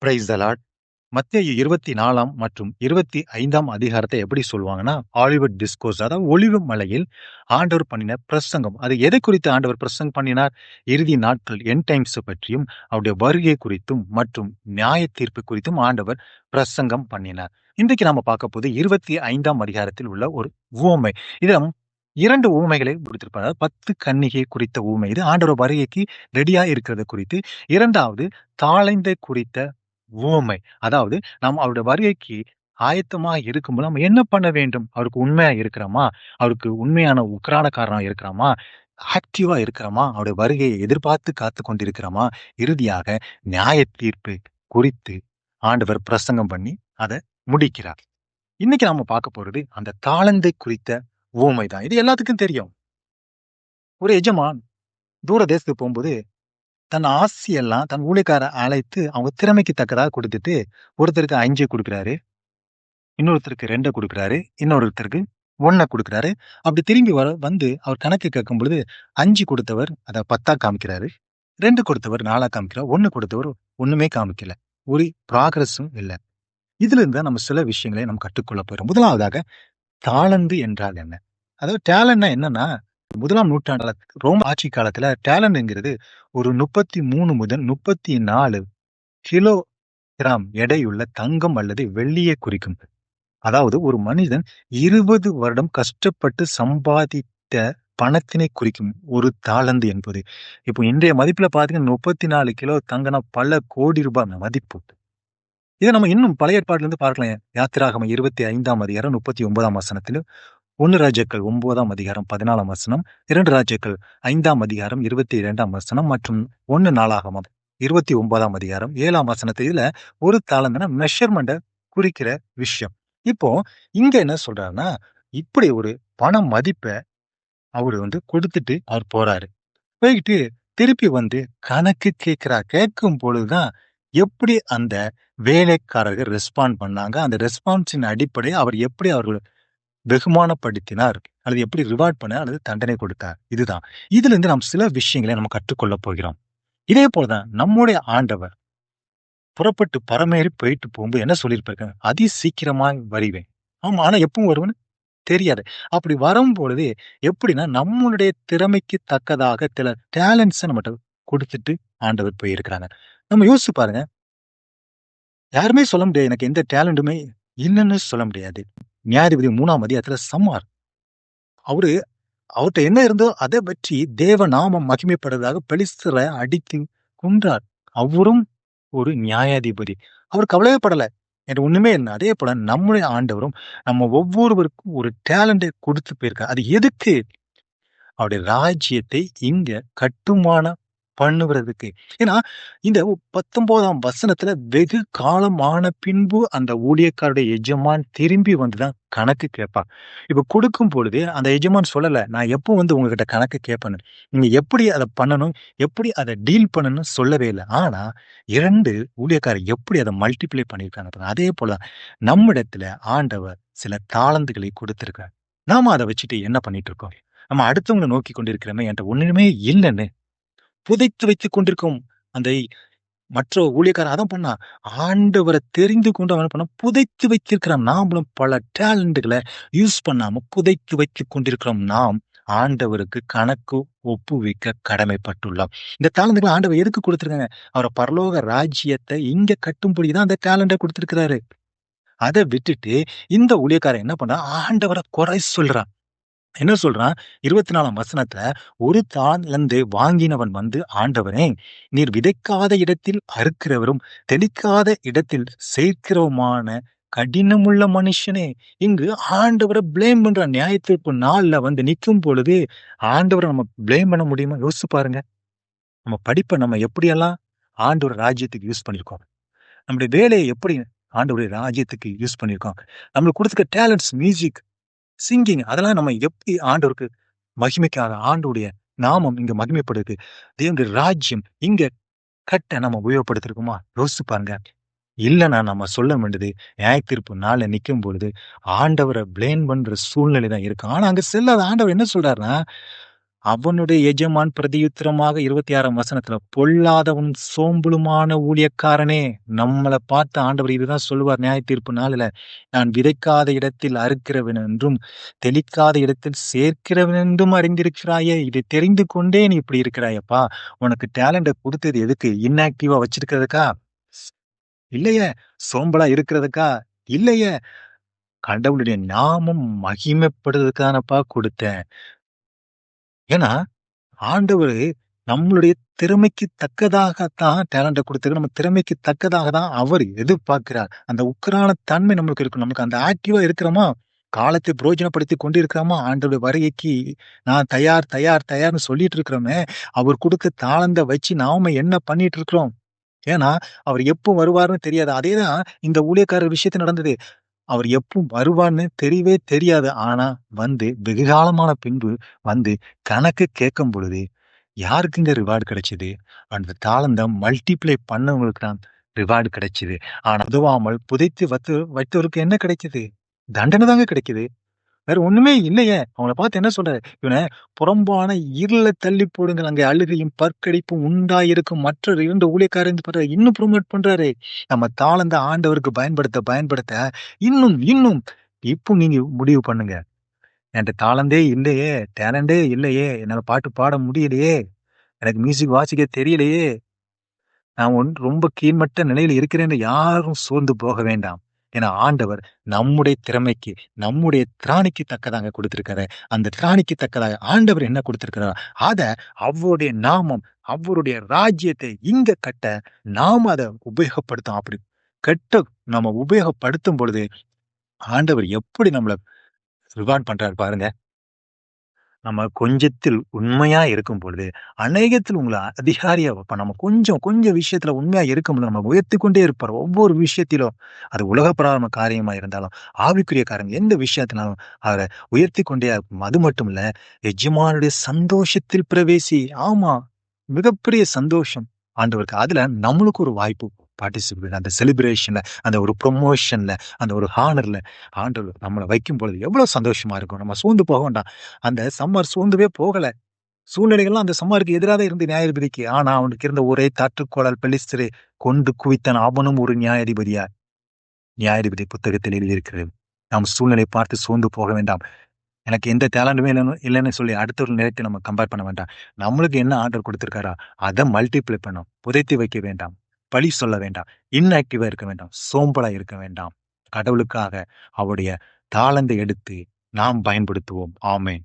Praise the Lord. மத்தேயு 24 மற்றும் 25 அதிகாரத்தை எப்படி சொல்லுவாங்கன்னா, ஆலிவ் டிஸ்கோர்ஸ், அதாவது ஒலிவ மலையில் ஆண்டவர் பண்ணின பிரசங்கம். அது எதை குறித்து ஆண்டவர் பிரசங்கம் பண்ணினார்? இறுதி நாட்கள், எண்ட் டைம்ஸ் பற்றியும், அவருடைய வருகை குறித்தும் மற்றும் நியாய தீர்ப்பு குறித்தும் ஆண்டவர் பிரசங்கம் பண்ணினார். இன்றைக்கு நாம பார்க்க போது 25 அதிகாரத்தில் உள்ள ஒரு உவமை. இதில் 2 உவமைகளை கொடுத்திருப்பார். 10 கன்னிகை குறித்த உவமை. இது ஆண்டவர் வருகைக்கு ரெடியா இருக்கிறது குறித்து. இரண்டாவது, தாளந்தை குறித்த உவமை. அதாவது நாம் அவருடைய வருகைக்கு ஆயத்தமா இருக்கும்போது நம்ம என்ன பண்ண வேண்டும்? அவருக்கு உண்மையா இருக்கிறோமா? அவருக்கு உண்மையான உக்ரானக்காரனா இருக்கிறோமா? ஆக்டிவா இருக்கிறோமா? அவருடைய வருகையை எதிர்பார்த்து காத்து கொண்டிருக்கிறோமா? இறுதியாக நியாய தீர்ப்பு குறித்து ஆண்டவர் பிரசங்கம் பண்ணி அதை முடிக்கிறார். இன்னைக்கு நாம பார்க்க போறது அந்த தாளந்தை குறித்த உவமை தான். இது எல்லாத்துக்கும் தெரியும். ஒரு எஜமான் தூர தேசத்துக்கு போகும்போது தன் ஆசியெல்லாம் தன் ஊழியக்கார அழைத்து அவங்க திறமைக்கு தக்கதாக கொடுத்துட்டு, ஒருத்தருக்கு 5 கொடுக்குறாரு, இன்னொருத்தருக்கு 2 கொடுக்குறாரு, இன்னொருத்தருக்கு 1 கொடுக்குறாரு. அப்படி திரும்பி வந்து அவர் கணக்கு கேட்கும் பொழுது 5 கொடுத்தவர் அதை 10 காமிக்கிறாரு, 2 கொடுத்தவர் 4 காமிக்கிறார், 1 கொடுத்தவர் ஒண்ணுமே காமிக்கல. ஒரு ப்ராகிரஸும் இல்லை. இதுல இருந்தா நம்ம சில விஷயங்களை நம்ம கற்றுக்கொள்ள போறோம். முதலாவதாக, தாளந்து என்றால் என்ன? அதாவது டேலண்ட்னா என்னன்னா, 1ஆம் நூற்றாண்டுல ரோம் ஆட்சி காலத்துல டேலண்ட்ங்கிறது ஒரு 33 முதல் 34 கிலோகிராம் எடையுள்ள தங்கம் அல்லது வெள்ளியை குறிக்கும். அதாவது ஒரு மனிதன் 20 வருடம் கஷ்டப்பட்டு சம்பாதித்த பணத்தினை குறிக்கும் ஒரு தாளந்து என்பது. இப்போ இன்றைய மதிப்புல பாத்தீங்கன்னா 34 கிலோ தங்கனா பல கோடி ரூபாய் மதிப்பு. இதை நம்ம இன்னும் பழைய ஏற்பாடுல இருந்து பார்க்கலாம். யாத்திராகமம் 25 அதிகாரம் 39 வசனத்திலும், 1 ராஜாக்கள் 9 அதிகாரம் 14 வசனம், 2 ராஜாக்கள் 5 அதிகாரம் 22 வசனம் மற்றும் 1 நாளாகமம் 29 அதிகாரம் 7 வசனத்துல இதுல ஒரு தாளந்துனா மெஷர்மெண்ட குறிக்கிற விஷயம். இப்போ இங்க என்ன சொல்றாருன்னா, இப்படி ஒரு பண மதிப்பை அவரு கொடுத்துட்டு அவர் போறாரு. போயிட்டு திருப்பி கணக்கு கேட்கிறார். கேட்கும் பொழுதுதான் எப்படி அந்த வேலைக்காரர்கள் ரெஸ்பாண்ட் பண்ணாங்க, அந்த ரெஸ்பான்ஸின் அடிப்படை அவர் எப்படி அவர்கள் வெகுமானப்படுத்தினார், அல்லது எப்படி ரிவார்ட் பண்ணார், அல்லது தண்டனை கொடுத்தார். இதுதான். இதுல இருந்து நாம் சில விஷயங்களை நம்ம கற்றுக்கொள்ள போகிறோம். இதே போலதான் நம்முடைய ஆண்டவர் புறப்பட்டு பரமேறி போயிட்டு போகும்போது என்ன சொல்லியிருப்பாரு? அதி சீக்கிரமா வருவேன். ஆமா, ஆனா எப்பவும் வருவேன்னு தெரியாது. அப்படி வரும்பொழுது எப்படின்னா, நம்மளுடைய திறமைக்கு தக்கதாக சில டேலண்ட்ஸை நம்மகிட்ட கொடுத்துட்டு ஆண்டவர் போயிருக்கிறாங்க. நம்ம யோசிச்சு பாருங்க. யாருமே சொல்ல முடியாது எனக்கு எந்த டேலண்ட்டுமே இல்லைன்னு சொல்ல முடியாது. நியாயாதிபதி 3ஆம் அதிகாரத்துல சம்மார், அவரு அவர்ட்ட என்ன இருந்தோ அதை பற்றி தேவ நாமம் மகிமைப்படுவதாக பெலிஸ்தரை அடித்து கொன்றார். அவரும் ஒரு நியாயாதிபதி. அவர் கவலையே படல. என்கிட்ட ஒண்ணுமே இல்லை. அதே போல நம்முடைய ஆண்டவரும் நம்ம ஒவ்வொருவருக்கும் ஒரு டேலண்டை கொடுத்து போயிருக்கார். அது எதுக்கு? அவருடைய ராஜ்யத்தை இங்க கட்டுமானம் பண்ணுவதற்கு. ஏன்னா இந்த 19ஆம் வசனத்துல வெகு காலம் ஆன பின்பு அந்த ஊழியக்காருடைய எஜமான் திரும்பி வந்துதான் கணக்கு கேட்பான். இப்ப கொடுக்கும் பொழுது அந்த எஜமான் சொல்லல, நான் எப்போ உங்ககிட்ட கணக்கு கேட்பேன்னு. நீங்க எப்படி அதை பண்ணணும், எப்படி அதை டீல் பண்ணணும்னு சொல்லவே இல்லை. ஆனா 2 ஊழியக்காரர் எப்படி அதை மல்டிப்ளை பண்ணியிருக்காங்க. அதே போல நம்மிடத்துல ஆண்டவர் சில தாளந்துகளை கொடுத்திருக்கார். நாம அதை வச்சுட்டு என்ன பண்ணிட்டு இருக்கோம்? நம்ம அடுத்தவங்களை நோக்கி கொண்டிருக்கிறோமே, என்கிட்ட ஒண்ணுமே இல்லைன்னு புதைத்து வைத்துக் கொண்டிருக்கும். அந்த மற்ற ஊழியக்காரன் அதான் பண்ணா. ஆண்டவரை தெரிந்து கொண்டு அவன் பண்ண புதைத்து வைத்திருக்கிறான். நாமளும் பல டேலண்ட்களை யூஸ் பண்ணாம புதைத்து வைத்துக் கொண்டிருக்கிறோம். நாம் ஆண்டவருக்கு கணக்கு ஒப்புவிக்க கடமைப்பட்டுள்ளோம். இந்த டேலண்ட்களை ஆண்டவர் எதுக்கு கொடுத்திருக்காங்க? அவரை பரலோக ராஜ்யத்தை இங்க கட்டும்படிதான் அந்த டேலண்ட கொடுத்திருக்கிறாரு. அதை விட்டுட்டு இந்த ஊழியக்காரன் என்ன பண்றான்? ஆண்டவரை குறை சொல்றான். என்ன சொல்றான்? 24ஆம் வசனத்துல, ஒரு தாளந்து வாங்கினவன் ஆண்டவரே, நீர் விதைக்காத இடத்தில் அறுக்கிறவரும் தெளிக்காத இடத்தில் சேர்க்கிறவுமான கடினமுள்ள மனுஷனே. இங்கு ஆண்டவரை பிளேம் பண்ற. நியாயத்தீர்ப்பு நாள்ல நிக்கும் பொழுது ஆண்டவரை நம்ம பிளேம் பண்ண முடியுமா? யோசிச்சு பாருங்க. நம்ம படிப்பை நம்ம எப்படியெல்லாம் ஆண்டவர் ராஜ்யத்துக்கு யூஸ் பண்ணிருக்கோம். நம்முடைய வேலையை எப்படி ஆண்டவருடைய ராஜ்யத்துக்கு யூஸ் பண்ணிருக்கோம். நம்மளுக்கு கொடுத்துக்க டேலண்ட்ஸ், மியூசிக், சிங்கிங், அதெல்லாம் நம்ம எப்படி ஆண்டவருக்கு மகிமைக்காக, ஆண்டோடைய நாமம் இங்க மகிமைப்படுது, தேவனுடைய ராஜ்யம் இங்க கட்ட நம்ம உபயோகப்படுத்திருக்கோமா? யோசிச்சு பாருங்க. இல்லைன்னா நம்ம சொல்ல வேண்டியது, நியாயத்தீர்ப்பு நாள நிக்கும் பொழுது ஆண்டவரை பிளேம் பண்ற சூழ்நிலை தான் இருக்கு. ஆனா அங்க செல்லாத ஆண்டவர் என்ன சொல்றாருன்னா, அவனுடைய எஜமான் பிரதியுத்தரமாக 26ஆம் வசனத்துல, பொல்லாதவனும் சோம்பலுமான ஊழியக்காரனே, நம்மள பார்த்து ஆண்டவர் இதுதான் சொல்லுவார் நியாய தீர்ப்பு நாளுல. நான் விதைக்காத இடத்தில் அறுக்கிறவன் என்றும், தெளிக்காத இடத்தில் சேர்க்கிறவன் என்றும் அறிந்திருக்கிறாயே. இதை தெரிந்து கொண்டே நீ இப்படி இருக்கிறாயப்பா. உனக்கு டேலண்ட குடுத்தது எதுக்கு? இன்ஆக்டிவா வச்சிருக்கிறதுக்கா? இல்லையே. சோம்பலா இருக்கிறதுக்கா? இல்லையே. கடவுளுடைய நாமம் மகிமைப்படுறதுக்கு குடுத்தேன். ஏன்னா ஆண்டவரு நம்மளுடைய திறமைக்கு தக்கதாகத்தான் டேலண்ட்ட குடுத்திருக்காரு. நம்ம திறமைக்கு தக்கதாக தான் அவர் எதிர்பார்க்கிறார். அந்த உக்கிரான தன்மை நம்மளுக்கு இருக்கணும். நமக்கு அந்த ஆக்டிவா இருக்கிறோமா, காலத்தை பிரயோஜனப்படுத்திக் கொண்டு இருக்கிறோமா, ஆண்டவருடைய வருகைக்கு நான் தயார், தயார், தயார்ன்னு சொல்லிட்டு இருக்கிறோமே, அவர் குடுத்த தாளந்த வச்சு நாம என்ன பண்ணிட்டு இருக்கிறோம்? ஏன்னா, அவர் எப்போ வருவாருன்னு தெரியாது. அதேதான் இந்த ஊழியக்காரர் விஷயத்துல நடந்தது. அவர் எப்போ வருவார்ன்னு தெரியவே தெரியாது. ஆனா, வந்து வெகு காலமான பின்பு வந்து கணக்கு கேட்கும் பொழுது, யாருக்குங்க ரிவார்ட் கிடைச்சது? அந்த தாளந்தம் மல்டிப்ளை பண்ணவங்களுக்கு தான் ரிவார்ட் கிடைச்சது. ஆனா, உதவாமல் புதைத்து வைத்தவருக்கு என்ன கிடைச்சது? தண்டனை தாங்க கிடைக்குது. வேற ஒண்ணுமே இல்லையே! அவங்கள பார்த்து என்ன சொல்றாரு? இவன புறம்பான இருள தள்ளி போடுங்கள். அங்கே அழுகையும், பற்கடிப்பும் உண்டாயிருக்கும். மற்ற 2 ஊழியக்காரங்க பாரு இன்னும் புரமோட் பண்றாரு. நம்ம தாளந்த ஆண்டவருக்கு பயன்படுத்த, இன்னும் இப்போ நீங்க முடிவு பண்ணுங்க. என்ட்ட தாளந்தே இல்லையே! டேலண்டே இல்லையே! என்னால பாட்டு பாட முடியலையே! எனக்கு மியூசிக் வாசிக்க தெரியலையே! நான் ரொம்ப கீழ்மட்ட நிலையில இருக்கிறேன்னு யாரும் சோர்ந்து போக வேண்டாம். ஏன்னா ஆண்டவர் நம்முடைய திறமைக்கு, நம்முடைய திராணிக்கு தக்கதாங்க குடுத்திருக்காரு. அந்த திராணிக்கு தக்கதாக ஆண்டவர் என்ன குடுத்திருக்கிறாரோ, அத அவருடைய நாமம், அவருடைய ராஜ்யத்தை இங்க கட்ட நாம அத உபயோகப்படுத்தோம். அப்படி கட்ட நம்ம உபயோகப்படுத்தும் பொழுது, ஆண்டவர் எப்படி நம்மள ரிவார்ட் பண்றாரு பாருங்க. நம்ம கொஞ்சத்தில் உண்மையா இருக்கும் பொழுது, அநேகத்தில் உங்கள அதிகாரியா வைப்பார். நம்ம கொஞ்சம் கொஞ்சம் விஷயத்துல உண்மையா இருக்கும்போது, நம்ம உயர்த்திக் கொண்டே இருப்பார். ஒவ்வொரு விஷயத்திலும். அது உலகப்பிரகாரமான காரியமா இருந்தாலும், ஆவிக்குரிய காரியம் எந்த விஷயத்தினாலும் அவர உயர்த்திக் கொண்டே இருக்கும். அது மட்டும் இல்ல, எஜமானுடைய சந்தோஷத்தில் பிரவேசி. ஆமா. மிகப்பெரிய சந்தோஷம் ஆண்டவருக்கு. அதுல நம்மளுக்கு ஒரு வாய்ப்பு பார்ட்டிசிபேட் அந்த செலிப்ரேஷன்ல, அந்த ஒரு ப்ரமோஷன்ல, அந்த ஒரு ஹானர்ல ஆண்டவர் நம்மள வைக்கும் பொழுது எவ்வளவு சந்தோஷமா இருக்கும். நம்ம சோர்ந்து போக வேண்டாம். அந்த சம்மர் சோர்ந்துவே போகல. சூழ்நிலைகள்லாம் அந்த சம்மருக்கு எதிராக இருந்து நியாயாதிபதிக்கு. ஆனா அவனுக்கு இருந்த ஒரே தாற்றுக்கோலால் பெலிஸ்தரை கொண்டு குவித்தான். அவனும் ஒரு நியாயாதிபதியா. நியாயாதிபதி புத்தகத்தில் எழுதியிருக்கிறது. நாம் சூழ்நிலை பார்த்து சோர்ந்து போக வேண்டாம். எனக்கு எந்த டேலண்டுமே இல்லன்னு சொல்லி அடுத்த ஒரு நேரத்தை நம்ம கம்பேர் பண்ண வேண்டாம். நம்மளுக்கு என்ன ஆர்டர் குடுத்திருக்காரோ, அத மல்டிப்ளை பண்ணணும். புதைத்து வைக்க வேண்டாம். பழி சொல்ல வேண்டாம். இன்ஆக்டிவா இருக்க வேண்டாம். சோம்பலா இருக்க வேண்டாம். கடவுளுக்காக அவருடைய தாளந்தை எடுத்து நாம் பயன்படுத்துவோம். ஆமென்.